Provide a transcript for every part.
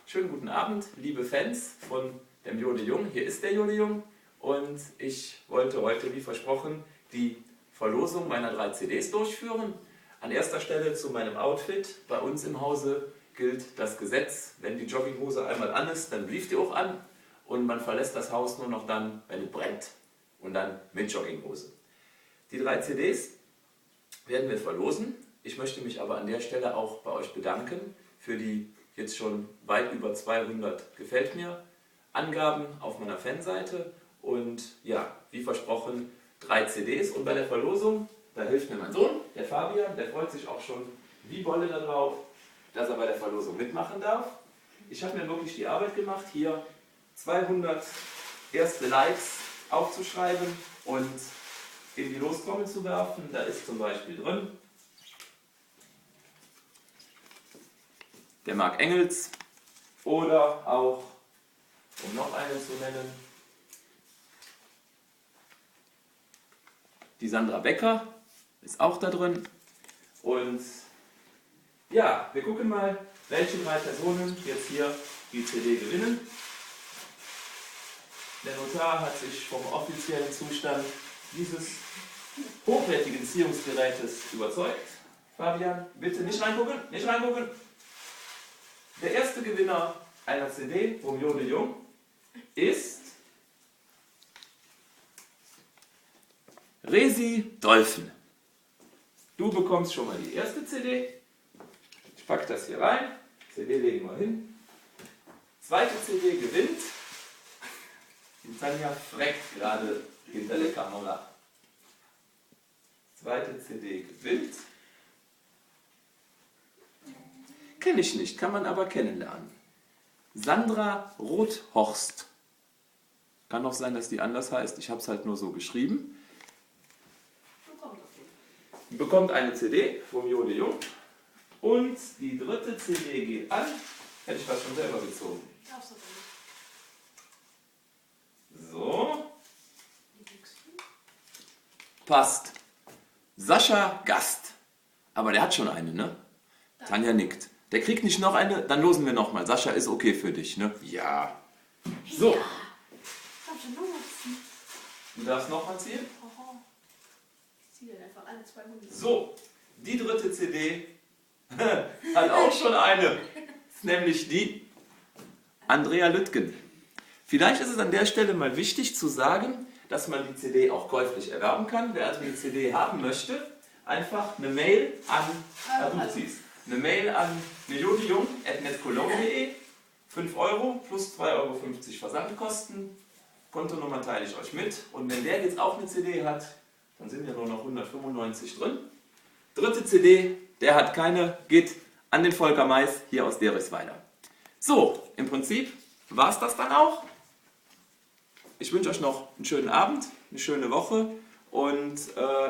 schönen guten Abend, liebe Fans von dem Jode Jung. Hier ist der Jode Jung und ich wollte heute, wie versprochen, die Verlosung meiner 3 CDs durchführen. An erster Stelle zu meinem Outfit. Bei uns im Hause gilt das Gesetz, wenn die Jogginghose einmal an ist, dann blieft die auch an und man verlässt das Haus nur noch dann, wenn es brennt und dann mit Jogginghose. Die 3 CDs werden wir verlosen. Ich möchte mich aber an der Stelle auch bei euch bedanken für die jetzt schon weit über 200 Gefällt mir Angaben auf meiner Fanseite und ja, wie versprochen 3 CDs und bei der Verlosung, da hilft mir mein Sohn, der Fabian, der freut sich auch schon wie Bolle darauf, dass er bei der Verlosung mitmachen darf. Ich habe mir wirklich die Arbeit gemacht, hier 200 erste Likes aufzuschreiben und in die Lostrommel zu werfen. Da ist zum Beispiel drin der Marc Engels oder auch, um noch einen zu nennen, die Sandra Becker ist auch da drin. Und ja, wir gucken mal, welche 3 Personen jetzt hier die CD gewinnen. Der Notar hat sich vom offiziellen Zustand dieses hochwertigen Ziehungsgerätes überzeugt. Fabian, bitte nicht reingucken, nicht reingucken. Der erste Gewinner einer CD vom Jode Jung ist Resi Dolphin. Du bekommst schon mal die erste CD. Ich packe das hier rein. CD legen wir hin. Zweite CD gewinnt. Die Tanja freckt gerade hinter der Kamera. Zweite CD gewinnt. Kenne ich nicht, kann man aber kennenlernen. Sandra Rothorst. Kann auch sein, dass die anders heißt. Ich habe es halt nur so geschrieben. Bekommt eine CD vom Jode Jung. Und die 3. CD geht an. Hätte ich fast schon selber gezogen. So. Passt. Sascha Gast. Aber der hat schon eine, ne? Tanja nickt. Der kriegt nicht noch eine, dann losen wir nochmal. Sascha ist okay für dich, ne? Ja. So. Du darfst nochmal ziehen? Ich ziehe einfach alle 200. So. Die 3. CD hat auch schon eine. Das ist nämlich die Andrea Lüttgen. Vielleicht ist es an der Stelle mal wichtig zu sagen, dass man die CD auch käuflich erwerben kann. Wer also die CD haben möchte, einfach eine Mail an, eine Mail an jodejung@netcologne.de, 5 Euro plus 2,50 Euro Versandkosten. Kontonummer teile ich euch mit. Und wenn der jetzt auch eine CD hat, dann sind ja nur noch 195 drin. 3. CD, der hat keine, geht an den Volker Mais hier aus Derisweiler. So, im Prinzip war es das dann auch. Ich wünsche euch noch einen schönen Abend, eine schöne Woche und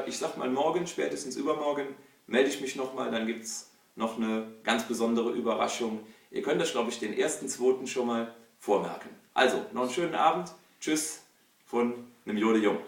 ich sag mal morgen, spätestens übermorgen, melde ich mich nochmal, dann gibt es noch eine ganz besondere Überraschung. Ihr könnt euch, glaube ich, den 1.2. schon mal vormerken. Also, noch einen schönen Abend. Tschüss von einem Jode Jung.